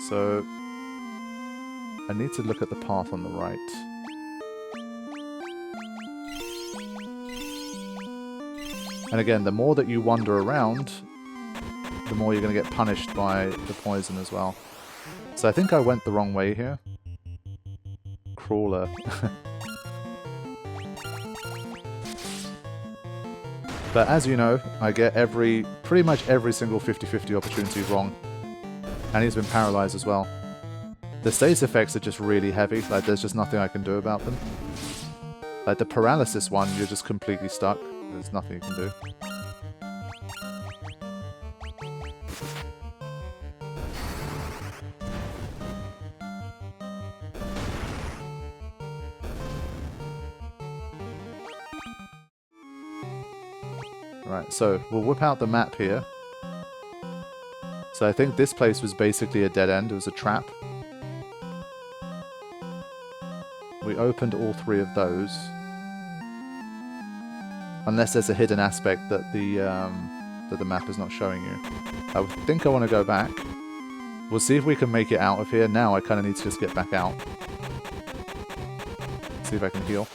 So I need to look at the path on the right. And again, the more that you wander around, the more you're going to get punished by the poison as well. So I think I went the wrong way here. Crawler. But as you know, I get pretty much every single 50-50 opportunity wrong. And he's been paralyzed as well. The status effects are just really heavy, like there's just nothing I can do about them. Like the paralysis one, you're just completely stuck. There's nothing you can do. Right, so we'll whip out the map here. So I think this place was basically a dead end. It was a trap. We opened all 3 of those. Unless there's a hidden aspect that the map is not showing you. I think I want to go back. We'll see if we can make it out of here. Now I kind of need to just get back out. See if I can heal.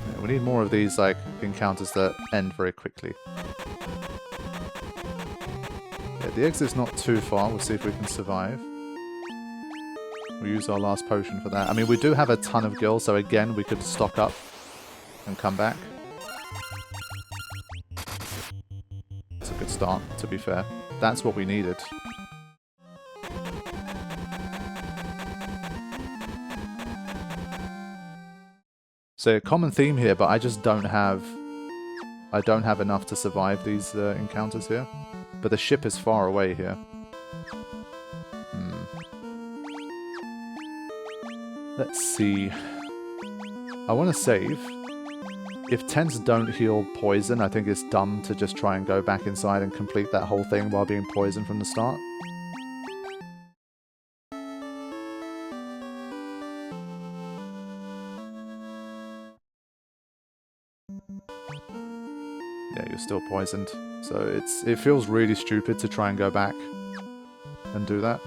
Yeah, we need more of these like encounters that end very quickly. Yeah, the exit's not too far. We'll see if we can survive. We'll use our last potion for that. I mean, we do have a ton of gil, so again, we could stock up and come back. It's a good start, to be fair. That's what we needed. So, a common theme here, but I just don't have enough to survive these encounters here. But the ship is far away here. Let's see. I want to save. If tents don't heal poison, I think it's dumb to just try and go back inside and complete that whole thing while being poisoned from the start. Yeah, you're still poisoned. So it feels really stupid to try and go back and do that.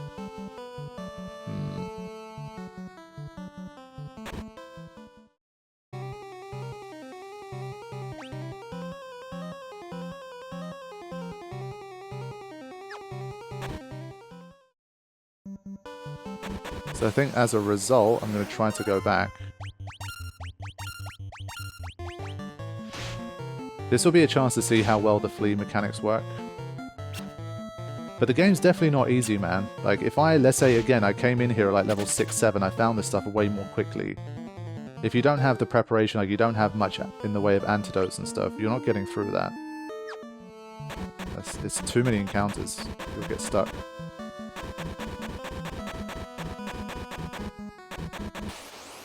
So I think as a result, I'm going to try to go back. This will be a chance to see how well the flee mechanics work. But the game's definitely not easy, man. Like, if let's say again, I came in here at like level 6, 7, I found this stuff way more quickly. If you don't have the preparation, like you don't have much in the way of antidotes and stuff, you're not getting through that. It's too many encounters. You'll get stuck.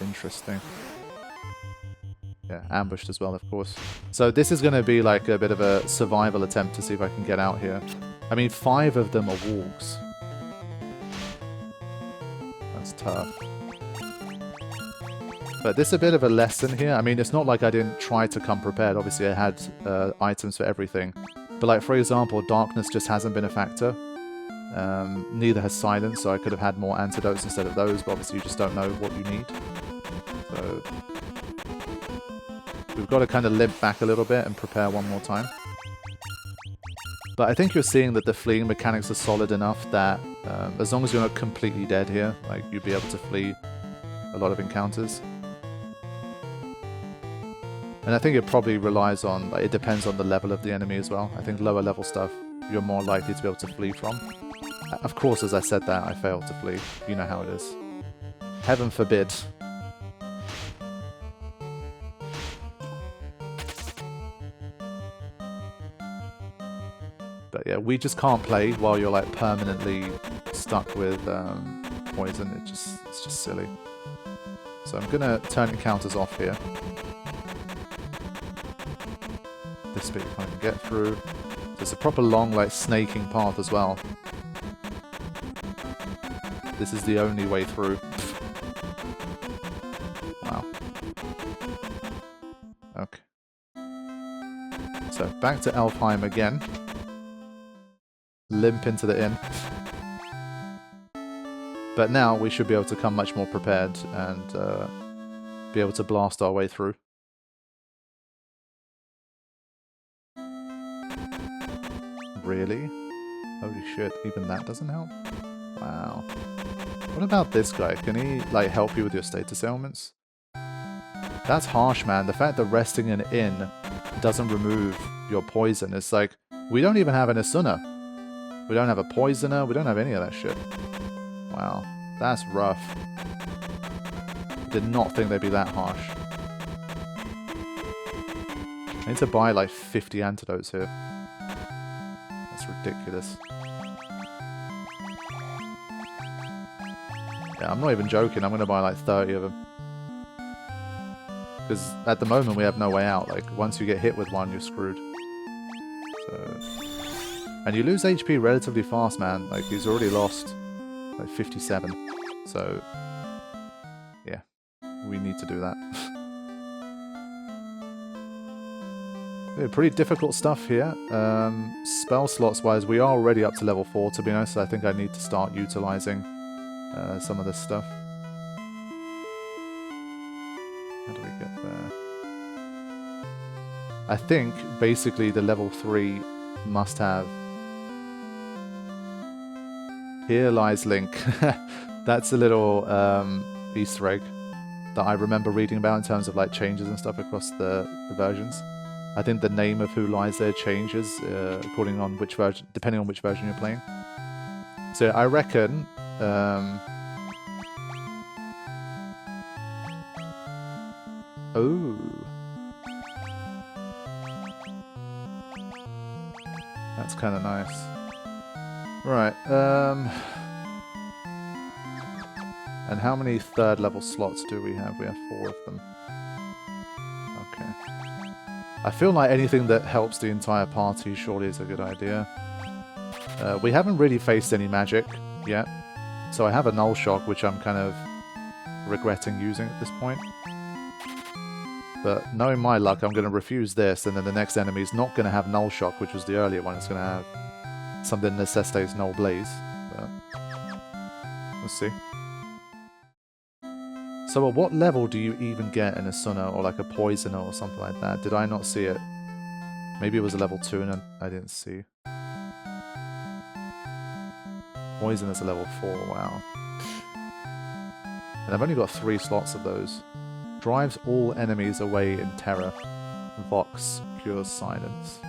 Interesting. Yeah, ambushed as well, of course. So this is going to be like a bit of a survival attempt to see if I can get out here. I mean, 5 of them are wargs. That's tough. But this is a bit of a lesson here. I mean, it's not like I didn't try to come prepared. Obviously, I had items for everything. But like, for example, darkness just hasn't been a factor. Neither has silence, so I could have had more antidotes instead of those, but obviously you just don't know what you need. So we've got to kind of limp back a little bit and prepare one more time. But I think you're seeing that the fleeing mechanics are solid enough that as long as you're not completely dead here, like you'd be able to flee a lot of encounters. And I think it probably relies on, like, it depends on the level of the enemy as well. I think lower level stuff you're more likely to be able to flee from. Of course, as I said that, I failed to flee. You know how it is. Heaven forbid. But yeah, we just can't play while you're like permanently stuck with poison. It's just silly. So I'm gonna turn encounters off here. This bit I can get through. There's a proper long like snaking path as well. This is the only way through. Wow. Okay. So back to Elfheim again. Limp into the inn. But now we should be able to come much more prepared and be able to blast our way through. Really? Holy shit, even that doesn't help? Wow. What about this guy? Can he, like, help you with your status ailments? That's harsh, man. The fact that resting an inn doesn't remove your poison. It's like, we don't even have an Asuna. We don't have a poisoner. We don't have any of that shit. Wow. That's rough. Did not think they'd be that harsh. I need to buy like 50 antidotes here. That's ridiculous. Yeah, I'm not even joking. I'm going to buy like 30 of them. Because at the moment we have no way out. Like, once you get hit with one, you're screwed. So... And you lose HP relatively fast, man. Like, he's already lost like 57. So, yeah. We need to do that. Yeah, pretty difficult stuff here. Spell slots wise, we are already up to level 4, to be honest. So I think I need to start utilizing some of this stuff. How do we get there? I think basically the level 3 must have. Here lies Link. That's a little Easter egg that I remember reading about in terms of like changes and stuff across the versions. I think the name of who lies there changes according on which version, depending on which version you're playing. So I reckon oh, that's kind of nice. Right. And how many 3rd level slots do we have? We have 4 of them. Okay. I feel like anything that helps the entire party surely is a good idea. We haven't really faced any magic yet. So I have a null shock, which I'm kind of regretting using at this point. But knowing my luck, I'm going to refuse this, and then the next enemy is not going to have null shock, which was the earlier one. It's going to have something that necessitates null blaze. But let's see. So at what level do you even get an Asuna or like a poisoner or something like that? Did I not see it? Maybe it was a level 2 and I didn't see. Poison is a level 4, wow. And I've only got 3 slots of those. Drives all enemies away in terror. Vox cures silence.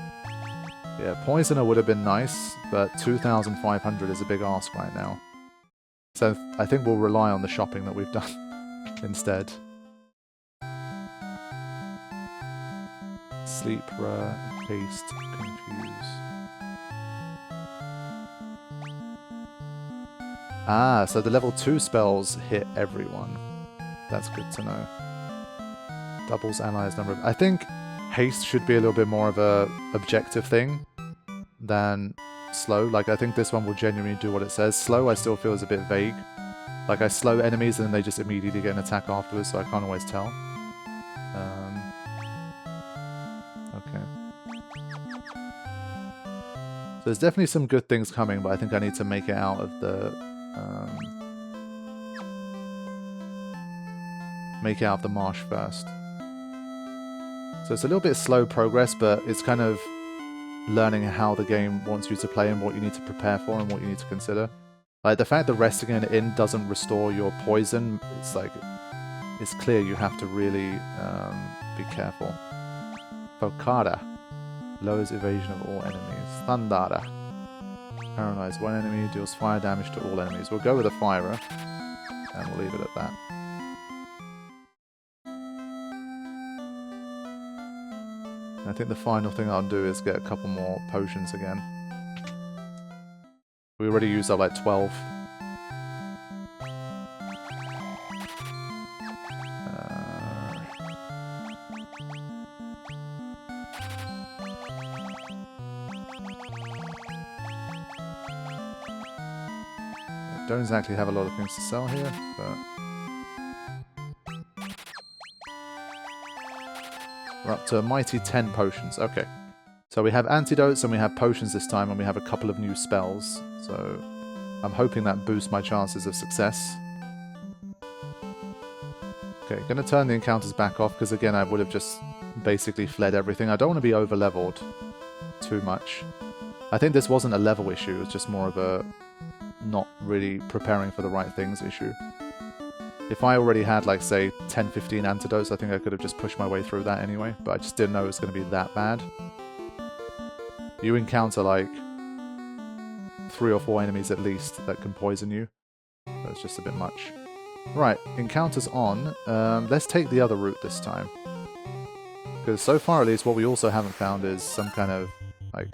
Yeah, poisoner would have been nice, but 2,500 is a big ask right now. So I think we'll rely on the shopping that we've done instead. Sleep, haste, confuse. Ah, so the level 2 spells hit everyone. That's good to know. Doubles allies number of... I think haste should be a little bit more of a objective thing than slow. Like, I think this one will genuinely do what it says. Slow, I still feel is a bit vague. Like, I slow enemies and then they just immediately get an attack afterwards, so I can't always tell. Okay. So there's definitely some good things coming, but I think I need to make it out of the... make it out of the marsh first. So it's a little bit slow progress, but it's kind of learning how the game wants you to play and what you need to prepare for and what you need to consider. Like, the fact that resting an inn doesn't restore your poison, it's like, it's clear you have to really be careful. Focada. Lowers evasion of all enemies. Thundara. Paralyze one enemy, deals fire damage to all enemies. We'll go with a firer, and we'll leave it at that. I think the final thing I'll do is get a couple more potions again. We already used up like 12. I don't exactly have a lot of things to sell here, but... We're up to a mighty 10 potions. Okay. So we have antidotes and we have potions this time, and we have a couple of new spells. So I'm hoping that boosts my chances of success. Okay, going to turn the encounters back off, because again I would have just basically fled everything. I don't want to be over-leveled too much. I think this wasn't a level issue, it was just more of a not really preparing for the right things issue. If I already had, like, say, 10-15 antidotes, I think I could have just pushed my way through that anyway, but I just didn't know it was going to be that bad. You encounter, like, 3 or 4 enemies at least that can poison you. That's just a bit much. Right, encounters on. Let's take the other route this time. Because so far, at least, what we also haven't found is some kind of, like,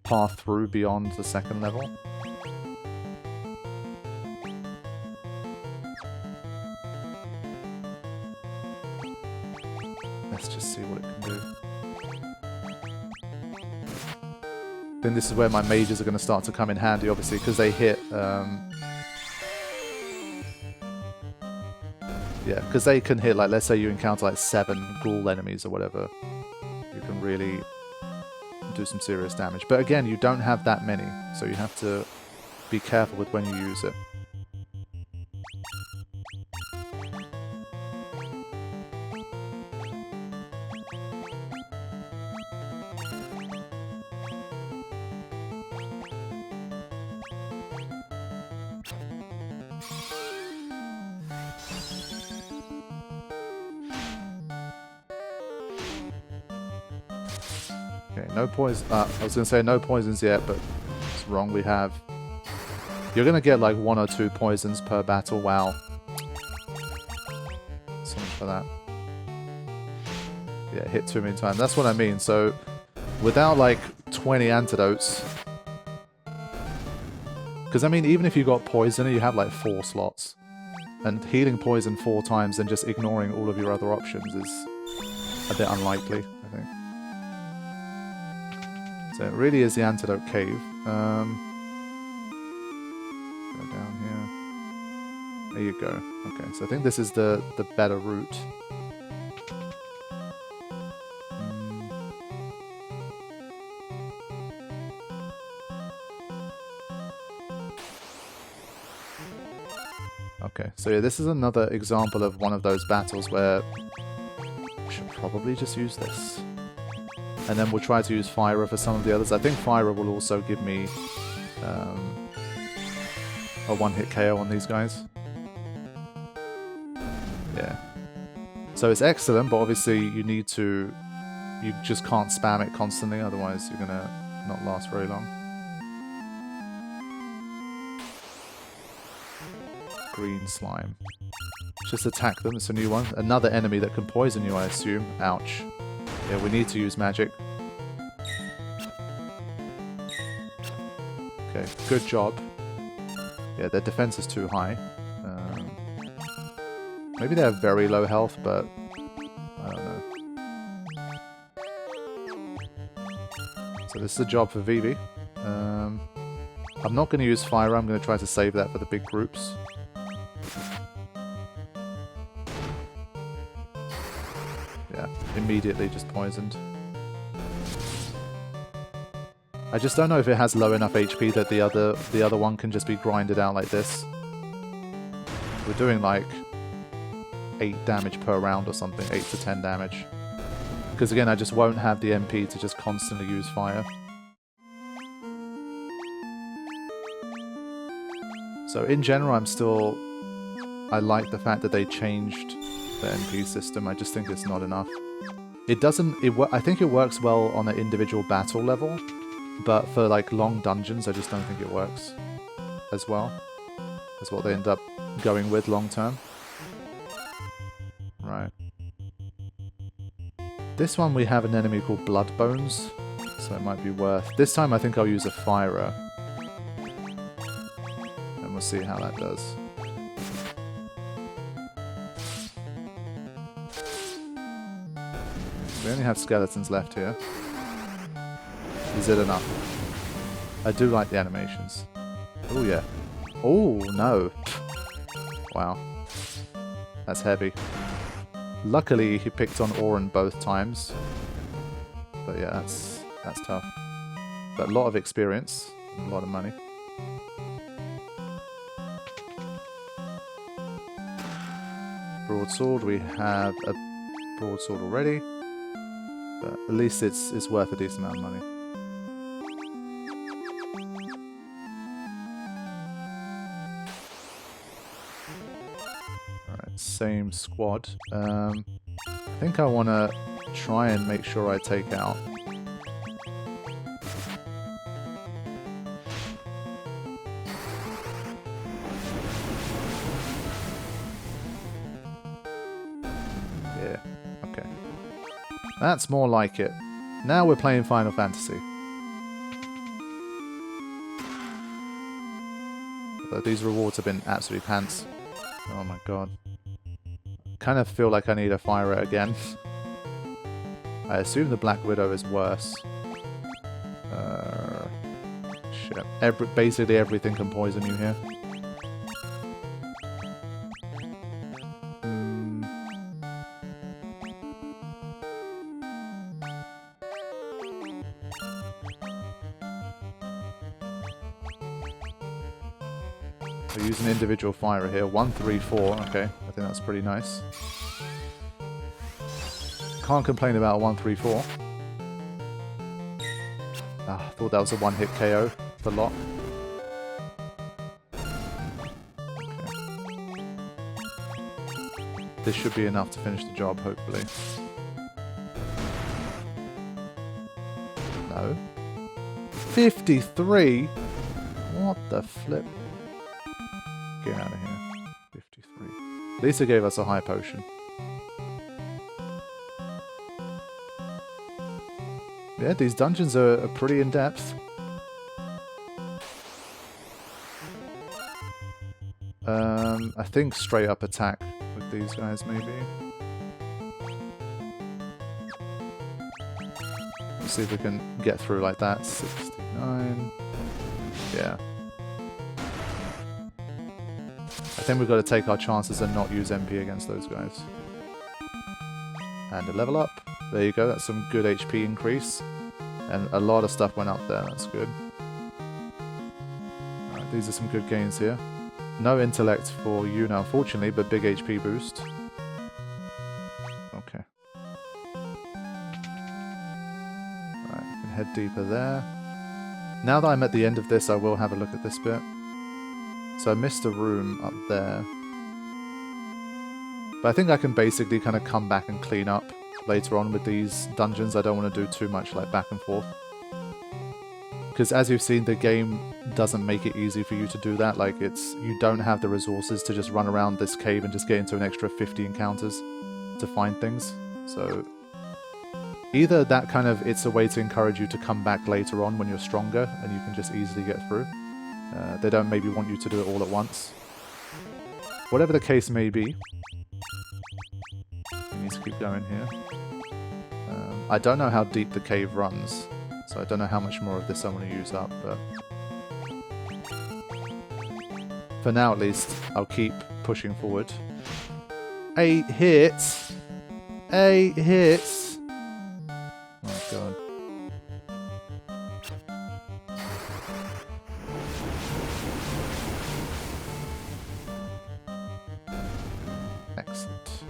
path through beyond the second level. Let's just see what it can do. Then this is where my mages are going to start to come in handy, obviously, because they hit... yeah, because they can hit, like, let's say you encounter, like, 7 ghoul enemies or whatever. You can really do some serious damage. But again, you don't have that many, so you have to be careful with when you use it. No poison. I was going to say no poisons yet, but it's wrong. We have... You're going to get like 1 or 2 poisons per battle. Wow. So much for that. Yeah, hit too many times. That's what I mean. So, without like 20 antidotes... Because, I mean, even if you got poison, you have like 4 slots. And healing poison 4 times and just ignoring all of your other options is a bit unlikely, I think. So it really is the antidote cave. Go down here. There you go. Okay, so I think this is the better route. Okay, so yeah, this is another example of one of those battles where we should probably just use this. And then we'll try to use Fyra for some of the others. I think Fyra will also give me a one-hit KO on these guys. Yeah. So it's excellent, but obviously you need to... You just can't spam it constantly, otherwise you're gonna not last very long. Green slime. Just attack them, it's a new one. Another enemy that can poison you, I assume. Ouch. Yeah, we need to use magic. Okay, good job. Yeah, their defense is too high. Maybe they have very low health, but I don't know. So this is a job for Vivi. I'm not going to use Fyra, I'm going to try to save that for the big groups. Yeah, immediately just poisoned. I just don't know if it has low enough HP that the other one can just be grinded out like this. We're doing like 8 damage per round or something, 8 to 10 damage. Because again, I just won't have the MP to just constantly use fire. So in general, I like the fact that they changed the MP system. I just think it's not enough. It doesn't... I think it works well on an individual battle level, but for like long dungeons, I just don't think it works as well. That's what they end up going with long term. Right. This one we have an enemy called Bloodbones, so it might be worth... This time I think I'll use a Fyra. And we'll see how that does. We only have skeletons left here. Is it enough? I do like the animations. Oh yeah. Oh no. Wow. That's heavy. Luckily he picked on Orin both times. But yeah, That's tough. But a lot of experience, a lot of money. Broadsword, we have a broadsword already, but at least it's worth a decent amount of money. Alright, same squad. I think I want to try and make sure I take out That's more like it. Now we're playing Final Fantasy. But these rewards have been absolutely pants. Oh my god. Kind of feel like I need to fire it again. I assume the Black Widow is worse. Shit. Basically everything can poison you here. We use an individual fire here. 1, 3, 4. Okay, I think that's pretty nice. Can't complain about 1, 3, 4. Ah, I thought that was a one-hit KO for Locke. Okay. This should be enough to finish the job, hopefully. No. 53? What the flip? Get out of here. 53. At least it gave us a high potion. Yeah, these dungeons are pretty in-depth. I think straight up attack with these guys, maybe. Let's see if we can get through like that. 69. Yeah. I think we've got to take our chances and not use MP against those guys. And a level up. There you go, that's some good HP increase. And a lot of stuff went up there, that's good. Alright, these are some good gains here. No intellect for you now, unfortunately, but big HP boost. Okay. Alright, we can head deeper there. Now that I'm at the end of this, I will have a look at this bit. So I missed a room up there. But I think I can basically kind of come back and clean up later on with these dungeons. I don't want to do too much like back and forth. Because as you've seen, the game doesn't make it easy for you to do that. Like, you don't have the resources to just run around this cave and just get into an extra 50 encounters to find things. So either that kind of, it's a way to encourage you to come back later on when you're stronger and you can just easily get through. They don't maybe want you to do it all at once. Whatever the case may be, we need to keep going here. I don't know how deep the cave runs, so I don't know how much more of this I want to use up, but for now at least, I'll keep pushing forward. 8 hits! 8 hits! Oh god. Excellent.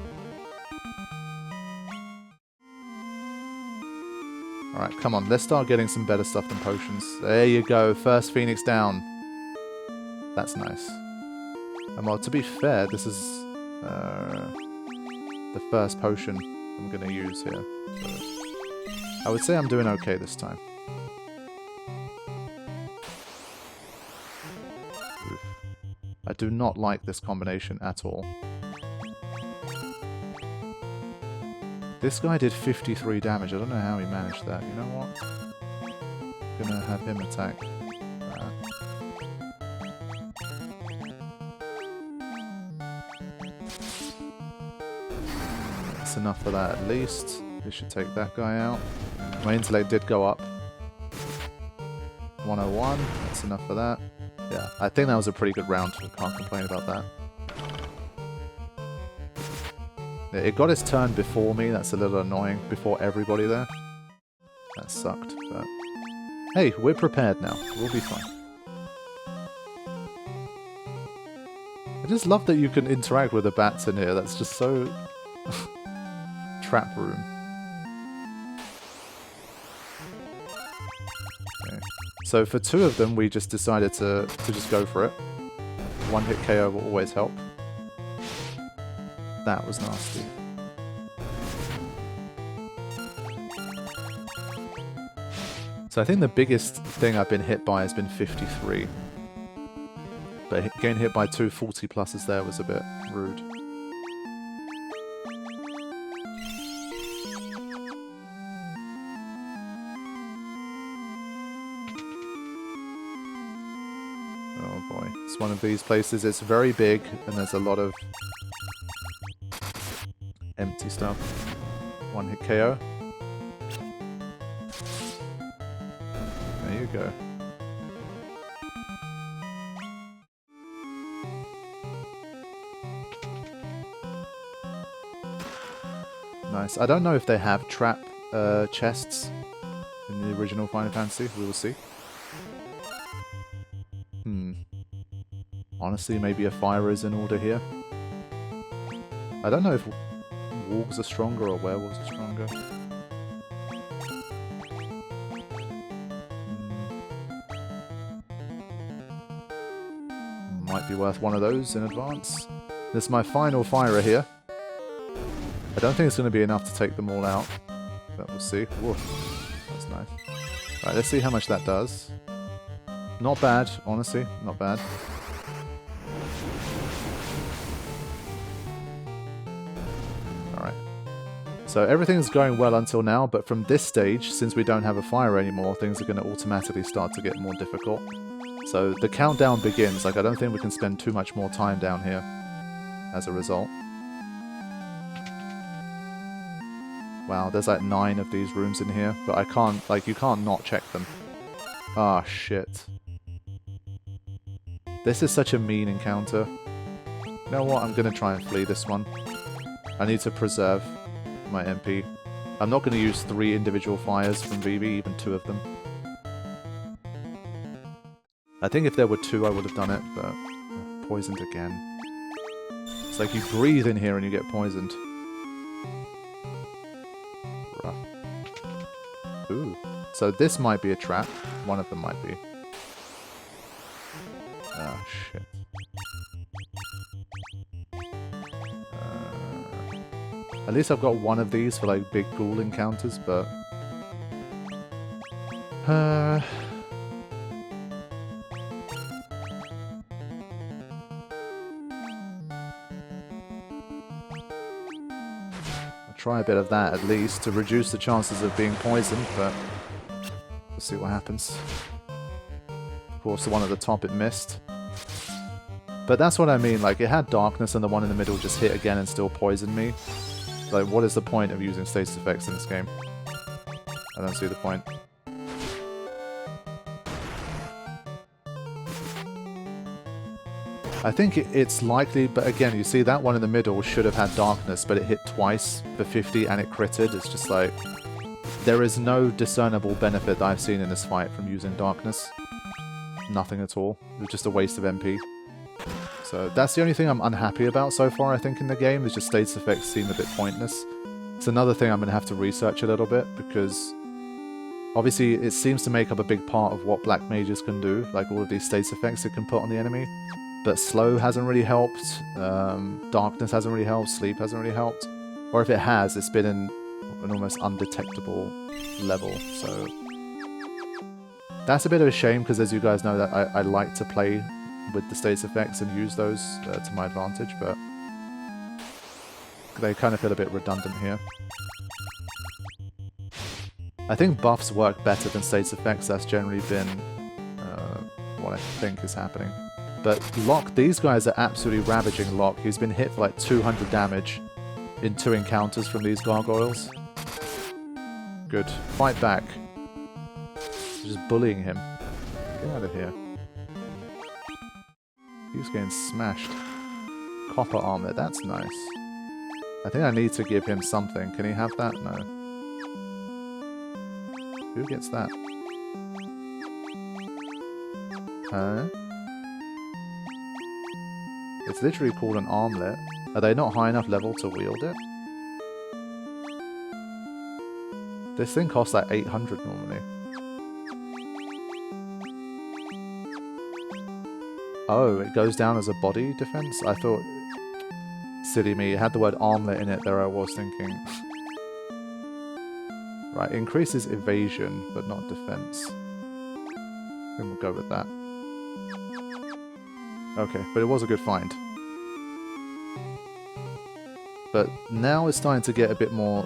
Alright, come on, let's start getting some better stuff than potions. There you go, first Phoenix down. That's nice. And well, to be fair, this is the first potion I'm going to use here. So I would say I'm doing okay this time. Oof. I do not like this combination at all. This guy did 53 damage. I don't know how he managed that. You know what? I'm gonna have him attack that. That's enough for that at least. This should take that guy out. My intellect did go up. 101. That's enough for that. Yeah, I think that was a pretty good round. I can't complain about that. It got its turn before me, that's a little annoying, before everybody there. That sucked, but... Hey, we're prepared now. We'll be fine. I just love that you can interact with the bats in here. That's just so... Trap room. Okay. So for 2 of them, we just decided to just go for it. One hit KO will always help. That was nasty. So I think the biggest thing I've been hit by has been 53. But getting hit by 2 40 pluses there was a bit rude. Oh boy, it's one of these places. It's very big and there's a lot of empty stuff. One hit KO. There you go. Nice. I don't know if they have trap chests in the original Final Fantasy. We will see. Honestly, maybe a fire is in order here. I don't know if wargs are stronger or werewolves are stronger. Might be worth one of those in advance. This is my final fire here. I don't think it's going to be enough to take them all out, but we'll see. Whoa, that's nice. Right, let's see how much that does. Not bad, honestly, not bad. Alright. So everything's going well until now, but from this stage, since we don't have a fire anymore, things are going to automatically start to get more difficult. So the countdown begins. Like, I don't think we can spend too much more time down here as a result. Wow, there's like 9 of these rooms in here, but I can't, like, you can't not check them. Ah, shit. This is such a mean encounter. You know what, I'm gonna try and flee this one. I need to preserve my MP. I'm not gonna use 3 individual fires from Vivi, even 2 of them. I think if there were 2 I would have done it, but... poisoned again. It's like you breathe in here and you get poisoned. Ooh. So this might be a trap. One of them might be. Oh, shit. At least I've got one of these for, like, big ghoul encounters, but... I'll try a bit of that, at least, to reduce the chances of being poisoned, but... we'll see what happens. Of course, the one at the top, it missed. But that's what I mean, like, it had darkness and the one in the middle just hit again and still poisoned me. Like, what is the point of using status effects in this game? I don't see the point. I think it's likely, but again, you see that one in the middle should have had darkness, but it hit twice for 50 and it critted. It's just like, there is no discernible benefit that I've seen in this fight from using darkness. Nothing at all. It was just a waste of MP. So that's the only thing I'm unhappy about so far, I think, in the game, is just status effects seem a bit pointless. It's another thing I'm going to have to research a little bit, because obviously it seems to make up a big part of what black mages can do, like all of these status effects it can put on the enemy. But slow hasn't really helped, darkness hasn't really helped, sleep hasn't really helped. Or if it has, it's been in an almost undetectable level, so... that's a bit of a shame, because as you guys know, that I like to play with the status effects and use those to my advantage, but they kind of feel a bit redundant here. I think buffs work better than status effects. That's generally been what I think is happening. But Locke, these guys are absolutely ravaging Locke. He's been hit for like 200 damage in 2 encounters from these gargoyles. Good. Fight back. Just bullying him. Get out of here. He's getting smashed. Copper armor, that's nice. I think I need to give him something. Can he have that? No. Who gets that? Huh? It's literally called an armlet. Are they not high enough level to wield it? This thing costs like 800 normally. Oh, it goes down as a body defense? I thought... Silly me, it had the word armlet in it, there I was thinking. Right, increases evasion, but not defense. Then we'll go with that. Okay, but it was a good find. But now it's starting to get a bit more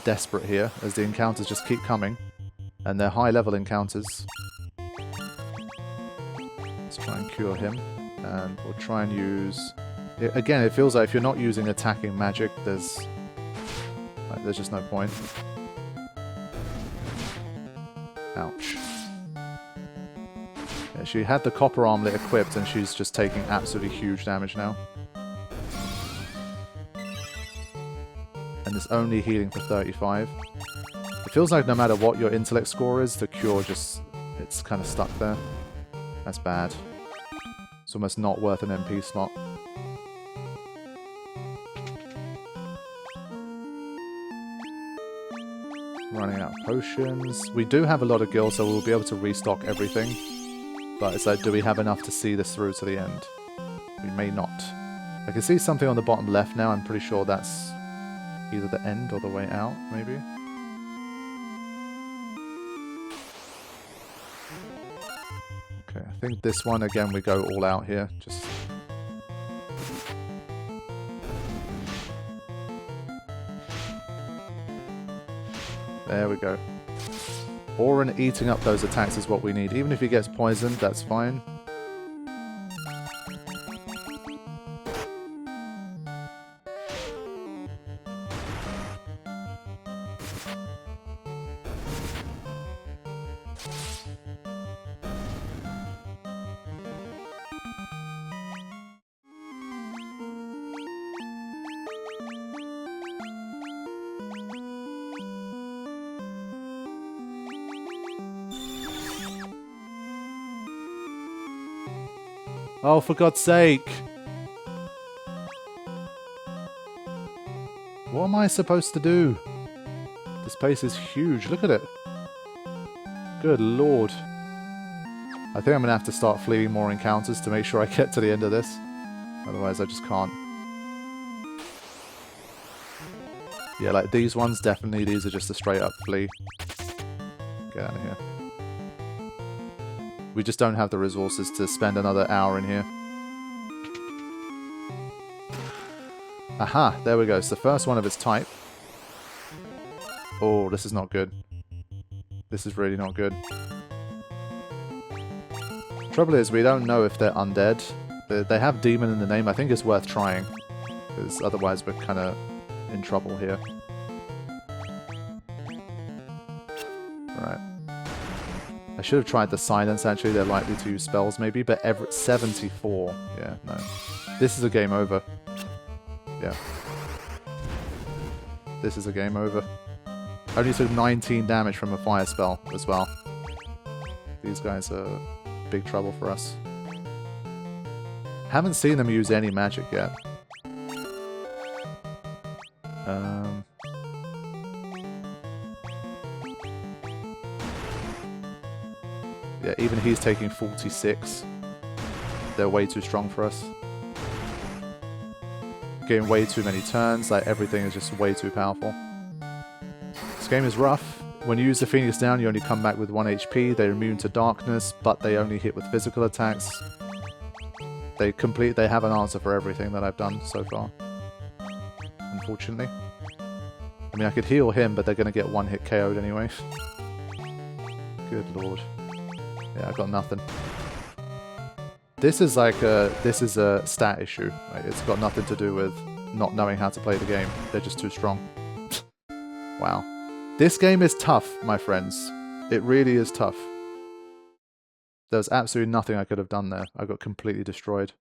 desperate here, as the encounters just keep coming. And they're high-level encounters. Let's try and cure him. And we'll try and use... Again, it feels like if you're not using attacking magic, there's just no point. Ouch. Yeah, she had the copper armlet equipped and she's just taking absolutely huge damage now. And it's only healing for 35. It feels like no matter what your intellect score is, the cure just... it's kind of stuck there. That's bad. It's almost not worth an MP slot. Running out of potions. We do have a lot of gil, so we'll be able to restock everything. But it's like, do we have enough to see this through to the end? We may not. I can see something on the bottom left now. I'm pretty sure that's either the end or the way out, maybe. Okay, I think this one, again, we go all out here. Just... there we go. Orin eating up those attacks is what we need. Even if he gets poisoned, that's fine. Oh, for God's sake! What am I supposed to do? This place is huge. Look at it. Good lord. I think I'm going to have to start fleeing more encounters to make sure I get to the end of this. Otherwise, I just can't. Yeah, like these ones, definitely. These are just a straight up flee. Get out of here. We just don't have the resources to spend another hour in here. Aha, there we go. It's the first one of its type. Oh, this is not good. This is really not good. Trouble is, we don't know if they're undead. They have demon in the name. I think it's worth trying, because otherwise we're kind of in trouble here. Right. I should have tried the silence, actually. They're likely to use spells, maybe, but 74. Yeah, no. This is a game over. Yeah. This is a game over. Only took 19 damage from a fire spell as well. These guys are big trouble for us. Haven't seen them use any magic yet. Yeah, even he's taking 46. They're way too strong for us. Getting way too many turns, like everything is just way too powerful. This game is rough. When you use the Phoenix down, you only come back with 1 HP. They're immune to darkness, but they only hit with physical attacks. They have an answer for everything that I've done so far. Unfortunately. I mean, I could heal him, but they're going to get 1 hit KO'd anyway. Good lord. Yeah, I've got nothing. This is like this is a stat issue. Like, it's got nothing to do with not knowing how to play the game. They're just too strong. Wow. This game is tough, my friends. It really is tough. There's absolutely nothing I could have done there. I got completely destroyed.